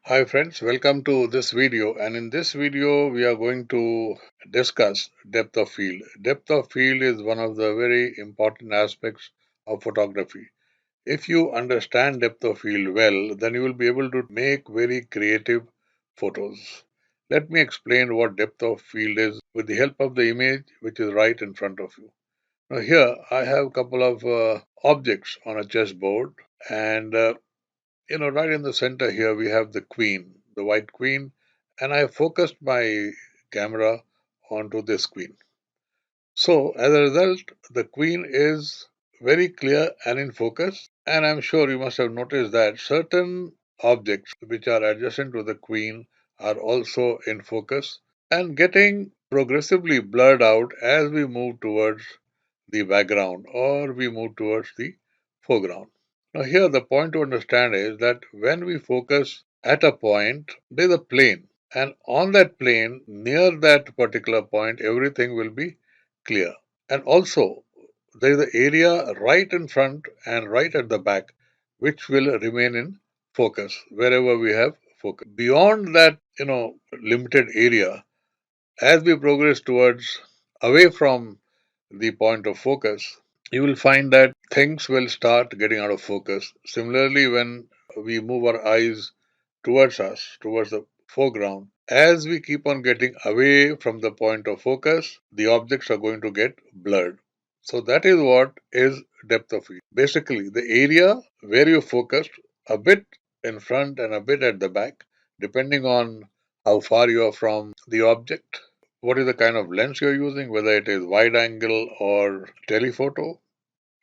Hi friends, welcome to this video, and in this video we are going to discuss depth of field. Depth of field is one of the very important aspects of photography. If you understand depth of field well, then you will be able to make very creative photos. Let me explain what depth of field is with the help of the image which is right in front of you. Now here I have a couple of objects on a chessboard, and right in the center here we have the queen, the white queen, and I focused my camera onto this queen. So as a result, the queen is very clear and in focus, and I'm sure you must have noticed that certain objects which are adjacent to the queen are also in focus and getting progressively blurred out as we move towards the background or we move towards the foreground. Now, here the point to understand is that when we focus at a point, there's a plane, and on that plane, near that particular point, everything will be clear. And also, there is an area right in front and right at the back which will remain in focus wherever we have focus. Beyond that, limited area, as we progress towards away from the point of focus, you will find that things will start getting out of focus. Similarly, when we move our eyes towards us, towards the foreground, as we keep on getting away from the point of focus, the objects are going to get blurred. So that is what is depth of field. Basically, the area where you focused a bit in front and a bit at the back, depending on how far you are from the object, what is the kind of lens you're using, whether it is wide angle or telephoto,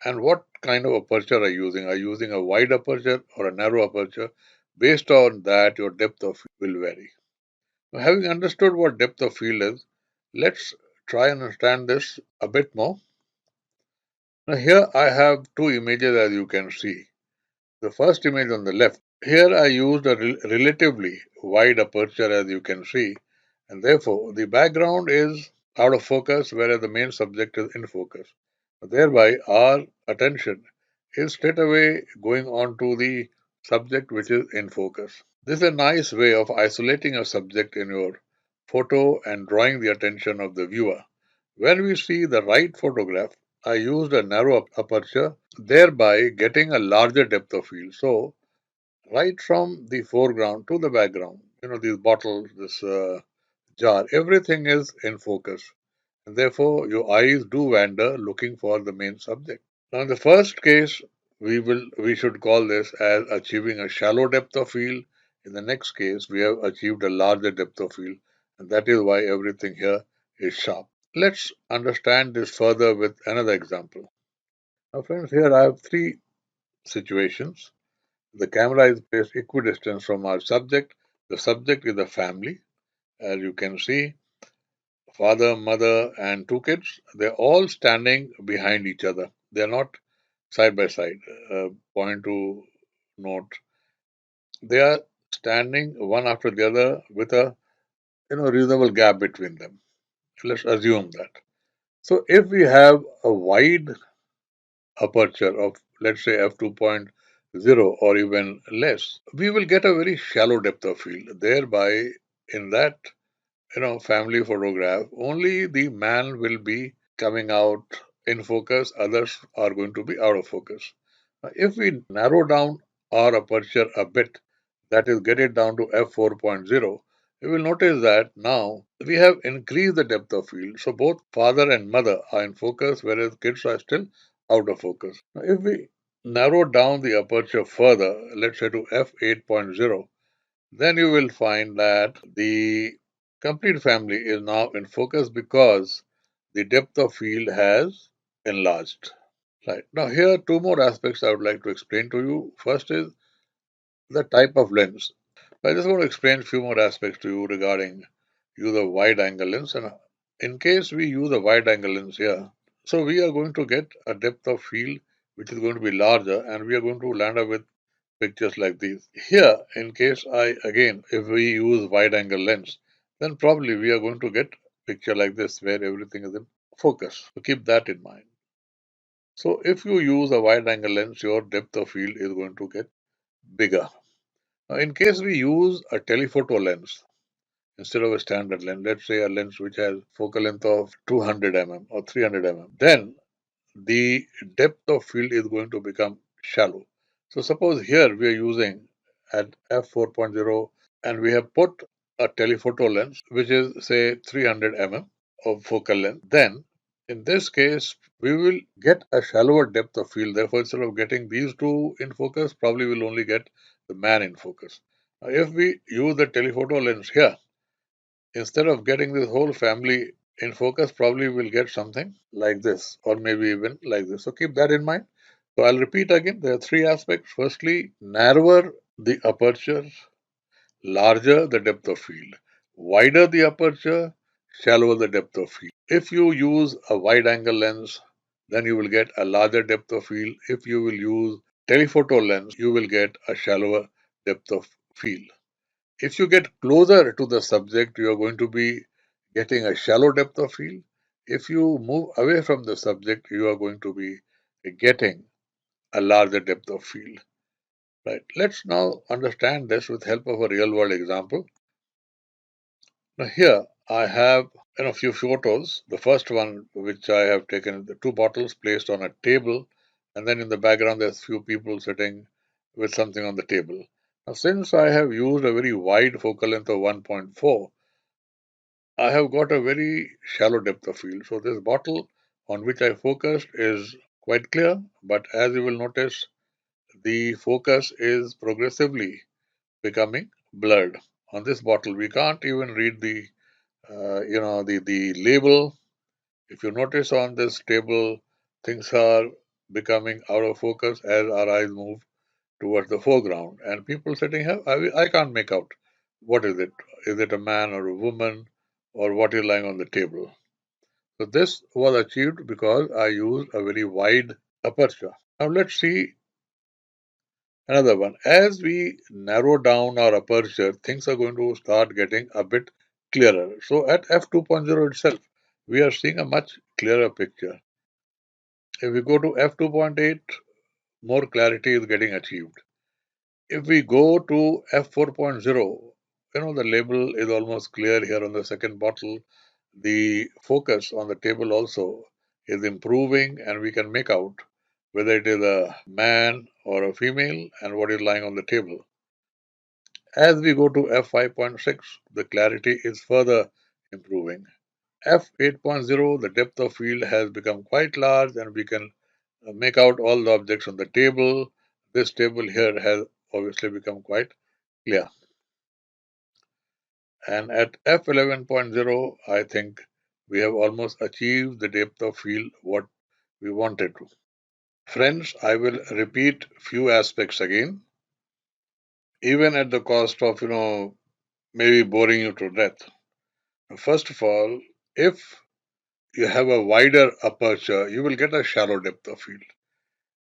and what kind of aperture are you using. Are you using a wide aperture or a narrow aperture? Based on that, your depth of field will vary. Now, having understood what depth of field is, let's try and understand this a bit more. Now, here I have two images as you can see. The first image on the left, here I used a relatively wide aperture as you can see, and therefore the background is out of focus whereas the main subject is in focus. Thereby, our attention is straight away going on to the subject which is in focus. This is a nice way of isolating a subject in your photo and drawing the attention of the viewer. When we see the right photograph, I used a narrow aperture, thereby getting a larger depth of field. So, right from the foreground to the background, these bottles, this jar, everything is in focus. And therefore, your eyes do wander looking for the main subject. Now, in the first case, we should call this as achieving a shallow depth of field. In the next case, we have achieved a larger depth of field, and that is why everything here is sharp. Let's understand this further with another example. Now, friends, here I have three situations. The camera is placed equidistant from our subject. The subject is the family. As you can see, father, mother, and two kids, they're all standing behind each other. They're not side by side. Point to note. They are standing one after the other with a reasonable gap between them. Let's assume that. So if we have a wide aperture of let's say f2.0 or even less, we will get a very shallow depth of field. Thereby, in that family photograph, only the man will be coming out in focus, others are going to be out of focus. Now, if we narrow down our aperture a bit, that is, get it down to f4.0, you will notice that now we have increased the depth of field. So both father and mother are in focus, whereas kids are still out of focus. Now, if we narrow down the aperture further, let's say to f8.0, then you will find that the complete family is now in focus because the depth of field has enlarged. Right. Now, here are two more aspects I would like to explain to you. First is the type of lens. I just want to explain a few more aspects to you regarding use of wide angle lens. And in case we use a wide angle lens here, so we are going to get a depth of field which is going to be larger, and we are going to land up with pictures like these. Here, in case if we use wide angle lens, then probably we are going to get picture like this where everything is in focus. So keep that in mind. So if you use a wide angle lens, your depth of field is going to get bigger. Now, in case we use a telephoto lens instead of a standard lens, let's say a lens which has focal length of 200 mm or 300 mm, then the depth of field is going to become shallow. So suppose here we are using at f4.0 and we have put a telephoto lens which is say 300 mm of focal length, then in this case we will get a shallower depth of field. Therefore, instead of getting these two in focus, probably we'll only get the man in focus. Now, if we use the telephoto lens here, instead of getting this whole family in focus, probably we'll get something like this, or maybe even like this. So keep that in mind. So I'll repeat again. There are three aspects. Firstly, narrower the aperture, larger the depth of field. Wider the aperture, shallower the depth of field. If you use a wide angle lens, then you will get a larger depth of field. If you will use telephoto lens, you will get a shallower depth of field. If you get closer to the subject, you are going to be getting a shallow depth of field. If you move away from the subject, you are going to be getting a larger depth of field. Right. Let's now understand this with help of a real world example. Now here I have a few photos. The first one which I have taken the two bottles placed on a table, and then in the background there's few people sitting with something on the table. Now since I have used a very wide focal length of 1.4, I have got a very shallow depth of field. So this bottle on which I focused is quite clear, but as you will notice, the focus is progressively becoming blurred. On this bottle, we can't even read the label. If you notice on this table, things are becoming out of focus as our eyes move towards the foreground. And people sitting here, I can't make out what is it. Is it a man or a woman or what is lying on the table? So this was achieved because I used a very wide aperture. Now let's see another one. As we narrow down our aperture, things are going to start getting a bit clearer. So at f2.0 itself, we are seeing a much clearer picture. If we go to f2.8, more clarity is getting achieved. If we go to f4.0, the label is almost clear here on the second bottle. The focus on the table also is improving, and we can make out whether it is a man or a female and what is lying on the table. As we go to f5.6, the clarity is further improving. F8.0, the depth of field has become quite large and we can make out all the objects on the table. This table here has obviously become quite clear. And at f11.0, I think we have almost achieved the depth of field what we wanted to. Friends, I will repeat few aspects again, even at the cost of, maybe boring you to death. First of all, if you have a wider aperture, you will get a shallow depth of field.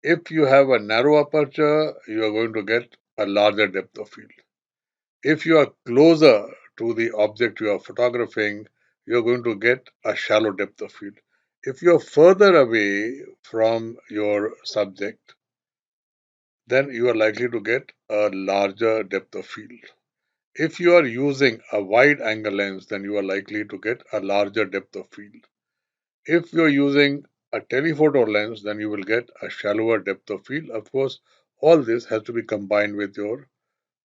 If you have a narrow aperture, you are going to get a larger depth of field. If you are closer to the object you are photographing, you are going to get a shallow depth of field. If you are further away from your subject, then you are likely to get a larger depth of field. If you are using a wide angle lens, then you are likely to get a larger depth of field. If you're using a telephoto lens, then you will get a shallower depth of field. Of course, all this has to be combined with your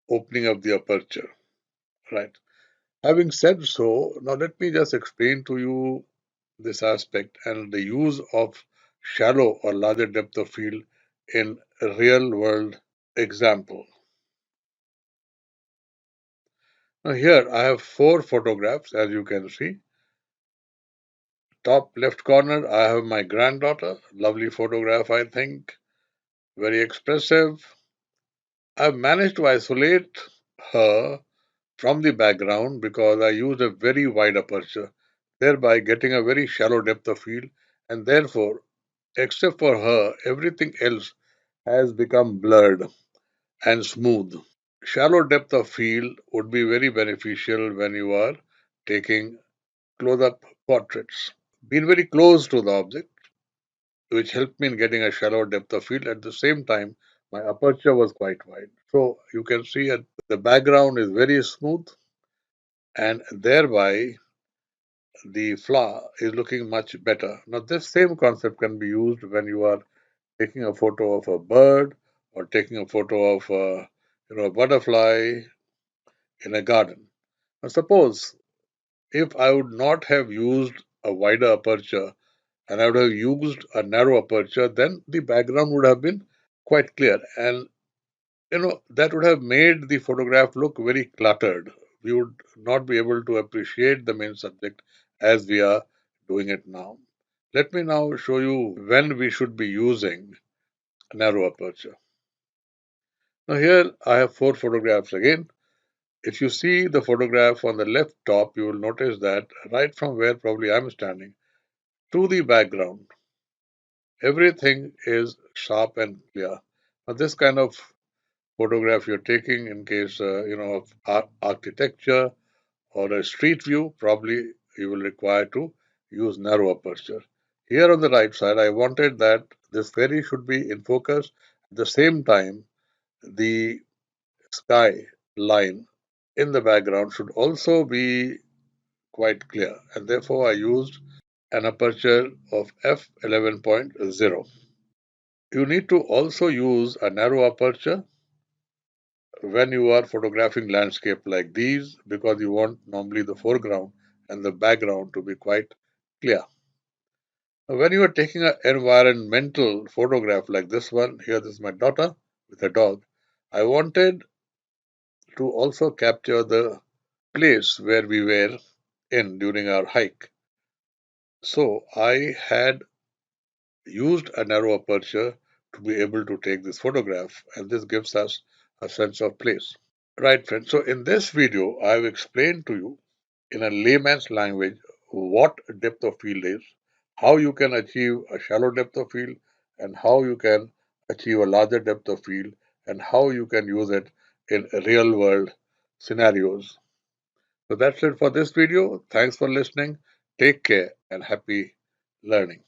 opening of the aperture, right? Having said so, now let me just explain to you this aspect and the use of shallow or larger depth of field in a real world example. Now here I have four photographs as you can see. Top left corner, I have my granddaughter. Lovely photograph, I think. Very expressive. I've managed to isolate her from the background because I used a very wide aperture, thereby getting a very shallow depth of field, and therefore, except for her, everything else has become blurred and smooth. Shallow depth of field would be very beneficial when you are taking close up portraits. Being very close to the object, which helped me in getting a shallow depth of field. At the same time, my aperture was quite wide. So you can see the background is very smooth, and thereby the flower is looking much better. Now, this same concept can be used when you are taking a photo of a bird or taking a photo of a butterfly in a garden. Now, suppose if I would not have used a wider aperture and I would have used a narrow aperture, then the background would have been quite clear, and that would have made the photograph look very cluttered. We would not be able to appreciate the main subject as we are doing it now. Let me now show you when we should be using narrow aperture. Now here I have four photographs again. If you see the photograph on the left top, you will notice that right from where probably I'm standing to the background, everything is sharp and clear. Now this kind of photograph you're taking in case of architecture or a street view, probably you will require to use narrow aperture. Here on the right side, I wanted that this fairy should be in focus. At the same time, the sky line in the background should also be quite clear, and therefore I used an aperture of f11.0. You need to also use a narrow aperture when you are photographing landscape like these, because you want normally the foreground and the background to be quite clear. When you are taking an environmental photograph like this one, here this is my daughter with a dog, I wanted to also capture the place where we were in during our hike. So I had used a narrow aperture to be able to take this photograph, and this gives us a sense of place. Right, friends. So in this video, I've explained to you in a layman's language what depth of field is, how you can achieve a shallow depth of field, and how you can achieve a larger depth of field, and how you can use it in real world scenarios. So that's it for this video. Thanks for listening. Take care and happy learning.